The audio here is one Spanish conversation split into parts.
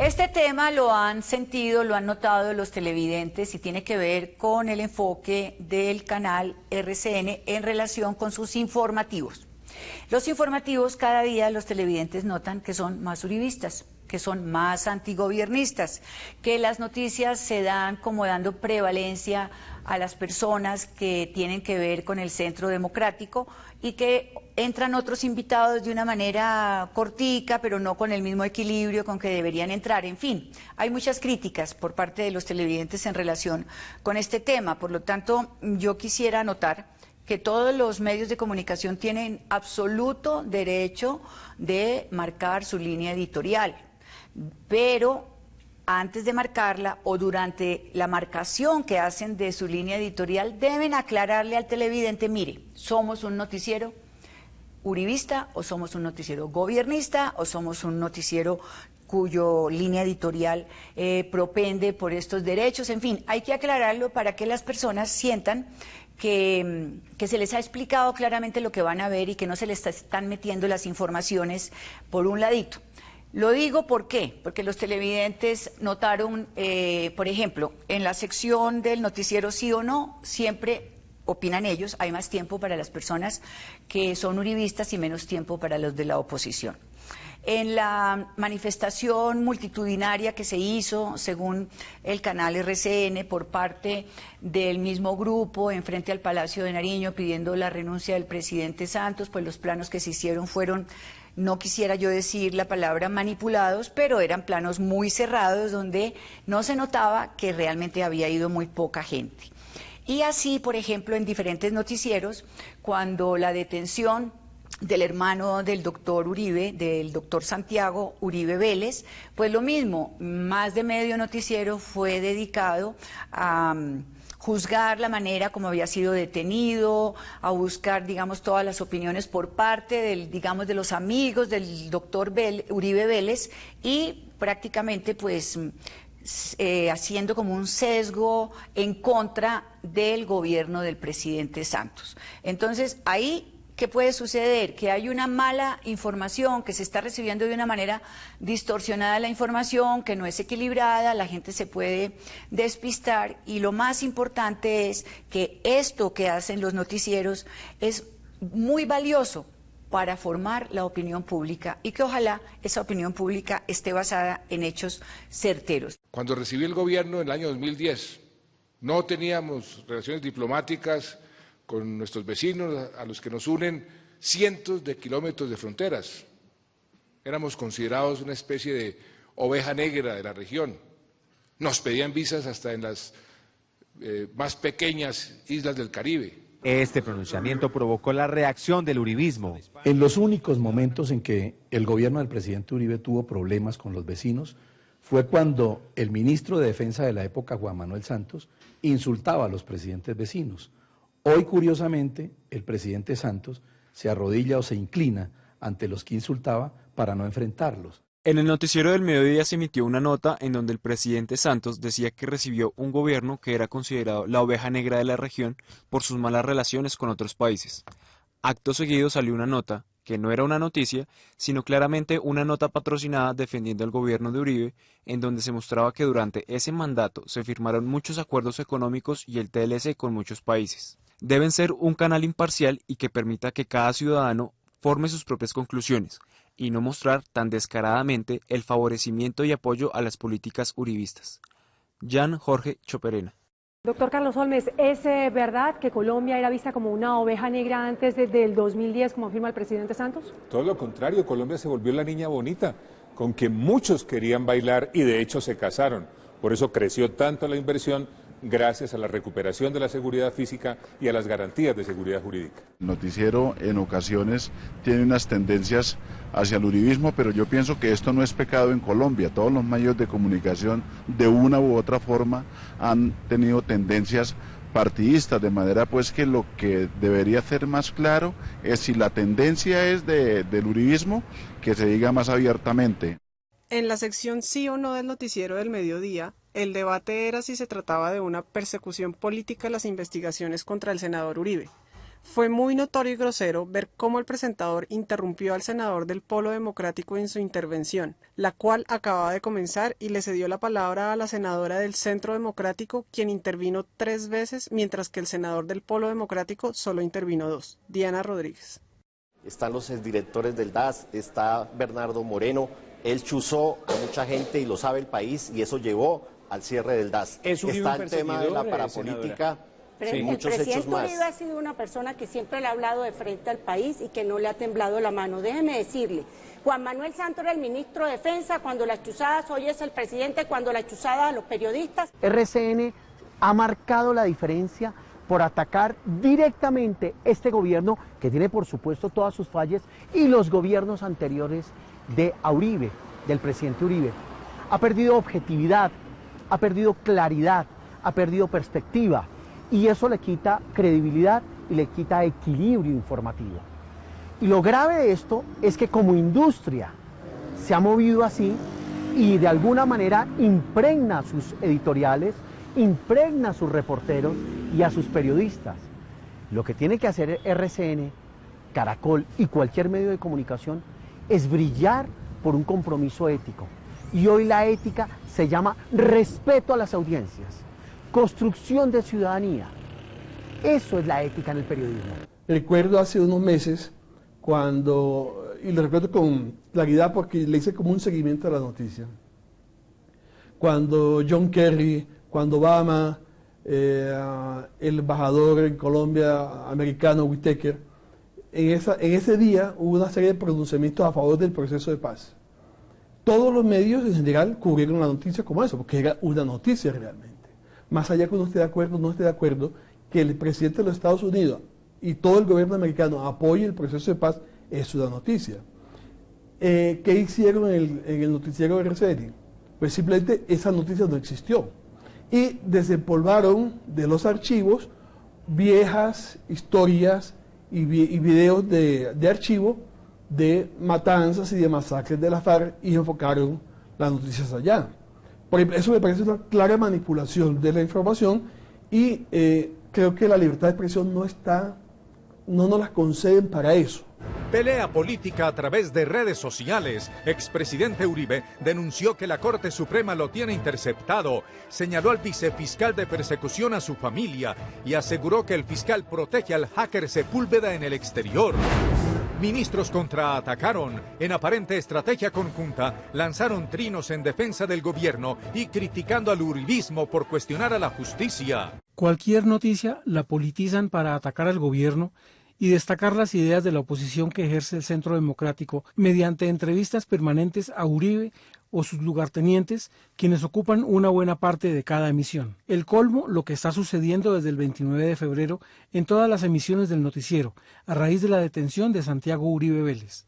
Este tema lo han sentido, lo han notado los televidentes y tiene que ver con el enfoque del canal RCN en relación con sus informativos. Los informativos cada día los televidentes notan que son más uribistas, que son más antigobiernistas, que las noticias se dan como dando prevalencia a las personas que tienen que ver con el centro democrático y que entran otros invitados de una manera cortica, pero no con el mismo equilibrio con que deberían entrar. En fin, hay muchas críticas por parte de los televidentes en relación con este tema. Por lo tanto, yo quisiera anotar que todos los medios de comunicación tienen absoluto derecho de marcar su línea editorial, pero antes de marcarla o durante la marcación que hacen de su línea editorial deben aclararle al televidente, mire, somos un noticiero uribista o somos un noticiero gobiernista o somos un noticiero cuyo línea editorial propende por estos derechos. En fin, hay que aclararlo para que las personas sientan que se les ha explicado claramente lo que van a ver y que no se les están metiendo las informaciones por un ladito. Lo digo ¿por qué? Porque los televidentes notaron, por ejemplo, en la sección del noticiero sí o no, siempre opinan ellos, hay más tiempo para las personas que son uribistas y menos tiempo para los de la oposición. En la manifestación multitudinaria que se hizo, según el canal RCN, por parte del mismo grupo en frente al Palacio de Nariño pidiendo la renuncia del presidente Santos, pues los planos que se hicieron fueron, no quisiera yo decir la palabra manipulados, pero eran planos muy cerrados donde no se notaba que realmente había ido muy poca gente. Y así, por ejemplo, en diferentes noticieros, cuando la detención del hermano del doctor Uribe, del doctor Santiago Uribe Vélez, pues lo mismo, más de medio noticiero fue dedicado a juzgar la manera como había sido detenido, a buscar, digamos, todas las opiniones por parte del, digamos, de los amigos del doctor Uribe Vélez y prácticamente, pues, haciendo como un sesgo en contra del gobierno del presidente Santos. Entonces, ahí, ¿qué puede suceder? Que hay una mala información, que se está recibiendo de una manera distorsionada la información, que no es equilibrada, la gente se puede despistar y lo más importante es que esto que hacen los noticieros es muy valioso para formar la opinión pública y que ojalá esa opinión pública esté basada en hechos certeros. Cuando recibí el gobierno en el año 2010, no teníamos relaciones diplomáticas con nuestros vecinos, a los que nos unen cientos de kilómetros de fronteras. Éramos considerados una especie de oveja negra de la región. Nos pedían visas hasta en las más pequeñas islas del Caribe. Este pronunciamiento provocó la reacción del uribismo. En los únicos momentos en que el gobierno del presidente Uribe tuvo problemas con los vecinos fue cuando el ministro de Defensa de la época, Juan Manuel Santos, insultaba a los presidentes vecinos. Hoy, curiosamente, el presidente Santos se arrodilla o se inclina ante los que insultaba para no enfrentarlos. En el noticiero del mediodía se emitió una nota en donde el presidente Santos decía que recibió un gobierno que era considerado la oveja negra de la región por sus malas relaciones con otros países. Acto seguido salió una nota, que no era una noticia, sino claramente una nota patrocinada defendiendo al gobierno de Uribe, en donde se mostraba que durante ese mandato se firmaron muchos acuerdos económicos y el TLC con muchos países. Deben ser un canal imparcial y que permita que cada ciudadano forme sus propias conclusiones, y no mostrar tan descaradamente el favorecimiento y apoyo a las políticas uribistas. Jan Jorge Choperena. Doctor Carlos Holmes, ¿es verdad que Colombia era vista como una oveja negra antes del 2010, como afirma el presidente Santos? Todo lo contrario, Colombia se volvió la niña bonita, con que muchos querían bailar y de hecho se casaron. Por eso creció tanto la inversión, gracias a la recuperación de la seguridad física y a las garantías de seguridad jurídica. El noticiero en ocasiones tiene unas tendencias hacia el uribismo, pero yo pienso que esto no es pecado en Colombia. Todos los medios de comunicación de una u otra forma han tenido tendencias partidistas, de manera pues que lo que debería ser más claro es si la tendencia es del uribismo, que se diga más abiertamente. En la sección sí o no del noticiero del mediodía, el debate era si se trataba de una persecución política a las investigaciones contra el senador Uribe. Fue muy notorio y grosero ver cómo el presentador interrumpió al senador del Polo Democrático en su intervención, la cual acababa de comenzar, y le cedió la palabra a la senadora del Centro Democrático, quien intervino 3 veces, mientras que el senador del Polo Democrático solo intervino 2. Diana Rodríguez. Están los exdirectores del DAS, está Bernardo Moreno, él chuzó a mucha gente y lo sabe el país, y eso llevó al cierre del DAS. Está el tema de la parapolítica. Sí, muchos hechos más. El presidente Uribe ha sido una persona que siempre le ha hablado de frente al país y que no le ha temblado la mano. Déjeme decirle, Juan Manuel Santos era el ministro de Defensa cuando las chuzadas, hoy es el presidente cuando las chuzadas a los periodistas. RCN ha marcado la diferencia por atacar directamente este gobierno, que tiene por supuesto todas sus fallas, y los gobiernos anteriores de Uribe, del presidente Uribe. Ha perdido objetividad, ha perdido claridad, ha perdido perspectiva. Y eso le quita credibilidad y le quita equilibrio informativo. Y lo grave de esto es que como industria se ha movido así y de alguna manera impregna sus editoriales, impregna a sus reporteros y a sus periodistas. Lo que tiene que hacer RCN, Caracol y cualquier medio de comunicación es brillar por un compromiso ético. Y hoy la ética se llama respeto a las audiencias. Construcción de ciudadanía. Eso es la ética en el periodismo. Recuerdo hace unos meses cuando, y lo recuerdo con claridad porque le hice como un seguimiento a la noticia, cuando John Kerry, cuando Obama, el embajador en Colombia americano Whitaker, en ese día hubo una serie de pronunciamientos a favor del proceso de paz. Todos los medios en general cubrieron la noticia como eso, porque era una noticia realmente. Más allá que uno esté de acuerdo o no esté de acuerdo, que el presidente de los Estados Unidos y todo el gobierno americano apoye el proceso de paz, es una noticia. ¿Qué hicieron en el noticiero de RCN? Pues simplemente esa noticia no existió. Y desempolvaron de los archivos viejas historias y videos de archivo de matanzas y de masacres de la FARC y enfocaron las noticias allá. Por ejemplo, eso me parece una clara manipulación de la información y creo que la libertad de expresión no nos la conceden para eso. Pelea política a través de redes sociales. Expresidente Uribe denunció que la Corte Suprema lo tiene interceptado, señaló al vicefiscal de persecución a su familia y aseguró que el fiscal protege al hacker Sepúlveda en el exterior. Ministros contraatacaron. En aparente estrategia conjunta, lanzaron trinos en defensa del gobierno y criticando al uribismo por cuestionar a la justicia. Cualquier noticia la politizan para atacar al gobierno y destacar las ideas de la oposición que ejerce el Centro Democrático mediante entrevistas permanentes a Uribe o sus lugartenientes, quienes ocupan una buena parte de cada emisión. El colmo, lo que está sucediendo desde el 29 de febrero en todas las emisiones del noticiero, a raíz de la detención de Santiago Uribe Vélez.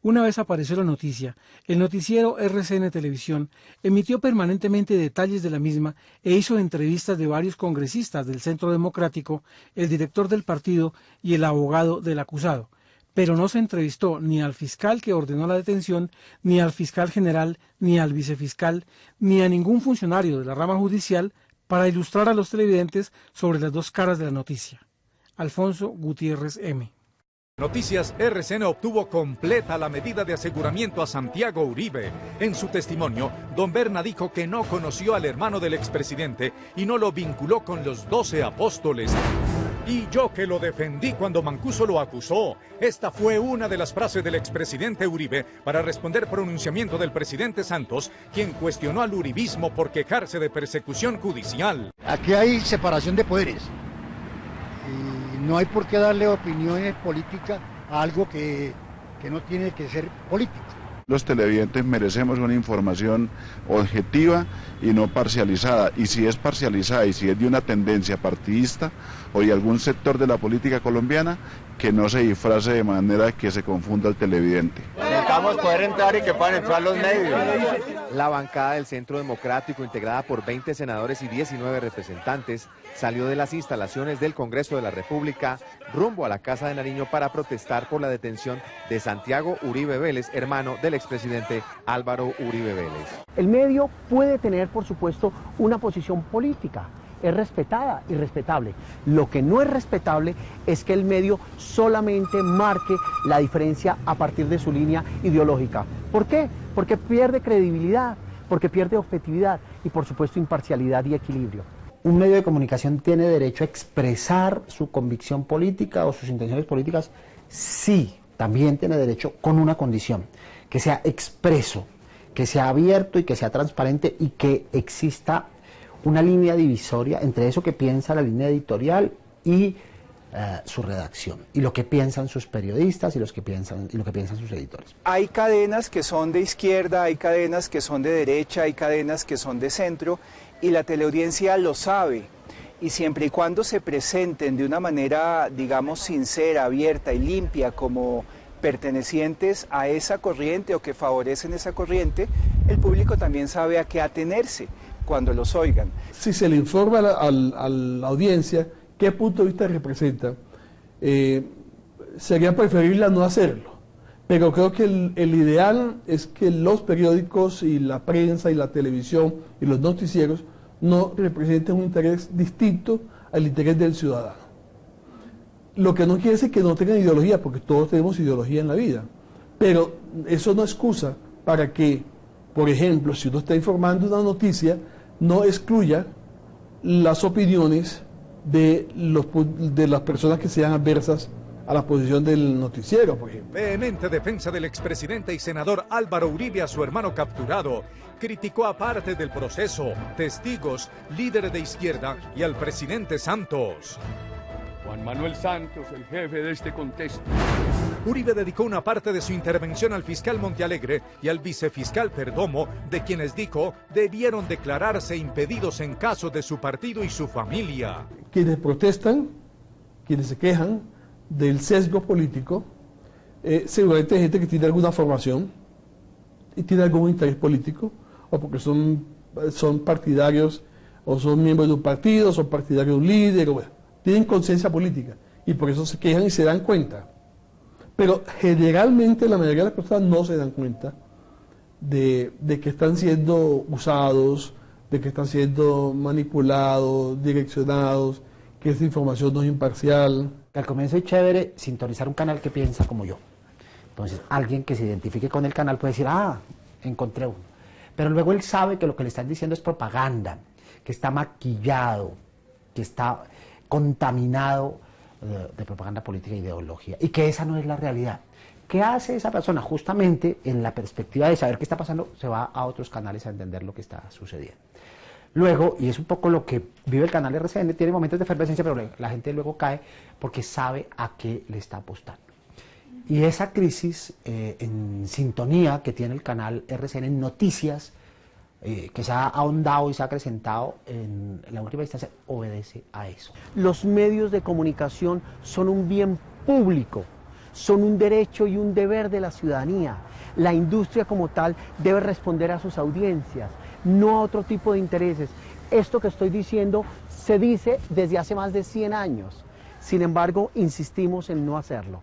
Una vez apareció la noticia, el noticiero RCN Televisión emitió permanentemente detalles de la misma e hizo entrevistas de varios congresistas del Centro Democrático, el director del partido y el abogado del acusado. Pero no se entrevistó ni al fiscal que ordenó la detención, ni al fiscal general, ni al vicefiscal, ni a ningún funcionario de la rama judicial para ilustrar a los televidentes sobre las dos caras de la noticia. Alfonso Gutiérrez M. Noticias RCN obtuvo completa la medida de aseguramiento a Santiago Uribe. En su testimonio, don Berna dijo que no conoció al hermano del expresidente y no lo vinculó con los 12 apóstoles. Y yo que lo defendí cuando Mancuso lo acusó. Esta fue una de las frases del expresidente Uribe para responder pronunciamiento del presidente Santos, quien cuestionó al uribismo por quejarse de persecución judicial. Aquí hay separación de poderes. No hay por qué darle opiniones políticas a algo que no tiene que ser político. Los televidentes merecemos una información objetiva y no parcializada. Y si es parcializada y si es de una tendencia partidista o de algún sector de la política colombiana, que no se disfrace de manera que se confunda el televidente. Necesitamos poder entrar y que puedan entrar los medios. La bancada del Centro Democrático, integrada por 20 senadores y 19 representantes, salió de las instalaciones del Congreso de la República rumbo a la Casa de Nariño para protestar por la detención de Santiago Uribe Vélez, hermano del expresidente Álvaro Uribe Vélez. El medio puede tener, por supuesto, una posición política es respetada y respetable. Lo que no es respetable es que el medio solamente marque la diferencia a partir de su línea ideológica. ¿Por qué? Porque pierde credibilidad, porque pierde objetividad y por supuesto imparcialidad y equilibrio. Un medio de comunicación tiene derecho a expresar su convicción política o sus intenciones políticas. Sí, también tiene derecho con una condición, que sea expreso, que sea abierto y que sea transparente y que exista una línea divisoria entre eso que piensa la línea editorial y su redacción, y lo que piensan sus periodistas y lo que piensan sus editores. Hay cadenas que son de izquierda, hay cadenas que son de derecha, hay cadenas que son de centro, y la teleaudiencia lo sabe, y siempre y cuando se presenten de una manera, digamos, sincera, abierta y limpia como pertenecientes a esa corriente o que favorecen esa corriente, el público también sabe a qué atenerse cuando los oigan. Si se le informa a la audiencia qué punto de vista representa, sería preferible no hacerlo. Pero creo que el ideal es que los periódicos y la prensa y la televisión y los noticieros no representen un interés distinto al interés del ciudadano. Lo que no quiere decir que no tengan ideología, porque todos tenemos ideología en la vida. Pero eso no excusa para que, por ejemplo, si uno está informando una noticia, no excluya las opiniones de las personas que sean adversas a la posición del noticiero, por ejemplo. Vehemente defensa del expresidente y senador Álvaro Uribe a su hermano capturado. Criticó a parte del proceso, testigos, líderes de izquierda y al presidente Santos. Juan Manuel Santos, el jefe de este contexto. Uribe dedicó una parte de su intervención al fiscal Montealegre y al vicefiscal Perdomo, de quienes dijo debieron declararse impedidos en caso de su partido y su familia. Quienes protestan, quienes se quejan del sesgo político, seguramente hay gente que tiene alguna formación y tiene algún interés político, o porque son partidarios, o son miembros de un partido, son partidarios de un líder, o bueno, tienen conciencia política, y por eso se quejan y se dan cuenta. Pero generalmente la mayoría de las personas no se dan cuenta de que están siendo usados, de que están siendo manipulados, direccionados, que esa información no es imparcial. Al comienzo es chévere sintonizar un canal que piensa como yo. Entonces, alguien que se identifique con el canal puede decir, encontré uno. Pero luego él sabe que lo que le están diciendo es propaganda, que está maquillado, que está contaminado de propaganda política e ideología, y que esa no es la realidad. ¿Qué hace esa persona? Justamente en la perspectiva de saber qué está pasando, se va a otros canales a entender lo que está sucediendo. Luego, y es un poco lo que vive el canal RCN, tiene momentos de efervescencia, pero la gente luego cae porque sabe a qué le está apostando. Y esa crisis en sintonía que tiene el canal RCN en noticias, que se ha ahondado y se ha acrecentado en la última instancia, obedece a eso. Los medios de comunicación son un bien público, son un derecho y un deber de la ciudadanía. La industria como tal debe responder a sus audiencias, no a otro tipo de intereses. Esto que estoy diciendo se dice desde hace más de 100 años. Sin embargo, insistimos en no hacerlo.